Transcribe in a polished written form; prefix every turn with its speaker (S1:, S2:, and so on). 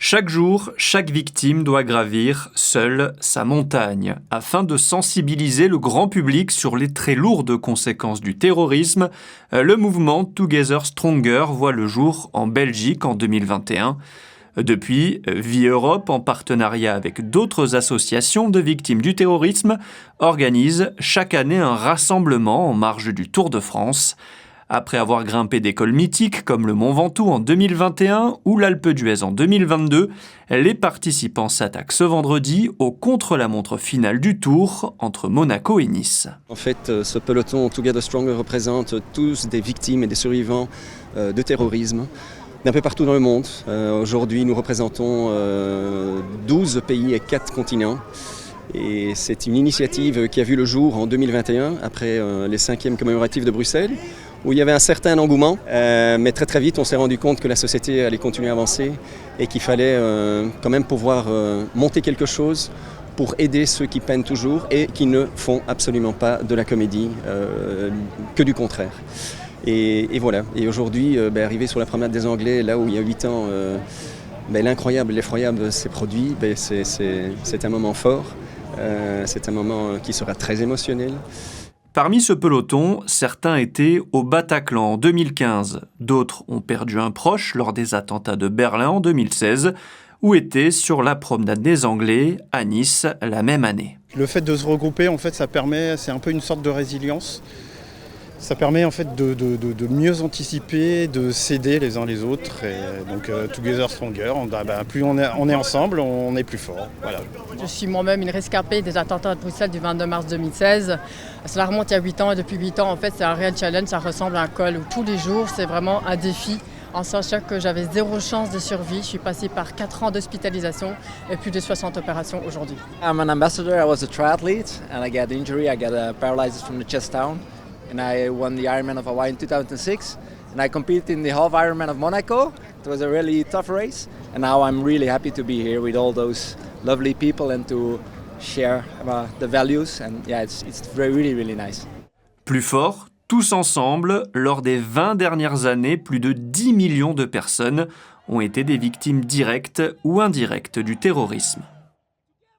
S1: Chaque jour, chaque victime doit gravir seule sa montagne. Afin de sensibiliser le grand public sur les très lourdes conséquences du terrorisme, le mouvement Together Stronger voit le jour en Belgique en 2021. Depuis, Vie Europe, en partenariat avec d'autres associations de victimes du terrorisme, organise chaque année un rassemblement en marge du Tour de France. Après avoir grimpé des cols mythiques comme le Mont Ventoux en 2021 ou l'Alpe d'Huez en 2022, les participants s'attaquent ce vendredi au contre-la-montre final du Tour entre Monaco et Nice.
S2: En fait, ce peloton Together Stronger représente tous des victimes et des survivants de terrorisme d'un peu partout dans le monde. Aujourd'hui, nous représentons 12 pays et 4 continents. Et c'est une initiative qui a vu le jour en 2021, après les 5e commémoratifs de Bruxelles, où il y avait un certain engouement, mais très vite on s'est rendu compte que la société allait continuer à avancer et qu'il fallait quand même pouvoir monter quelque chose pour aider ceux qui peinent toujours et qui ne font absolument pas de la comédie, que du contraire. Et voilà, et aujourd'hui, arrivé sur la promenade des Anglais, là où il y a 8 ans, l'incroyable, l'effroyable s'est produit, c'est un moment fort, c'est un moment qui sera très émotionnel.
S1: Parmi ce peloton, certains étaient au Bataclan en 2015, d'autres ont perdu un proche lors des attentats de Berlin en 2016, ou étaient sur la promenade des Anglais à Nice la même année.
S3: Le fait de se regrouper, en fait, c'est un peu une sorte de résilience. Ça permet en fait de mieux anticiper, de s'aider les uns les autres. Et donc Together Stronger, plus on est ensemble, on est plus fort. Voilà.
S4: Je suis moi-même une rescapée des attentats de Bruxelles du 22 mars 2016. Cela remonte il y a 8 ans et depuis 8 ans, en fait, c'est un réel challenge. Ça ressemble à un col où tous les jours, c'est vraiment un défi. En sachant que j'avais 0 chance de survie, je suis passée par 4 ans d'hospitalisation et plus de 60 opérations aujourd'hui.
S5: I'm an ambassador, I was a triathlete and I got injury, I got paralysis from the chest down. And I won the Ironman of Hawaii in 2006 and I competed in the half Ironman of Monaco. It was a really tough race and now I'm really happy to be here with all those lovely people and to share the values and yeah, it's really nice.
S1: Plus fort, tous ensemble, lors des 20 dernières années, plus de 10 millions de personnes ont été des victimes directes ou indirectes du terrorisme.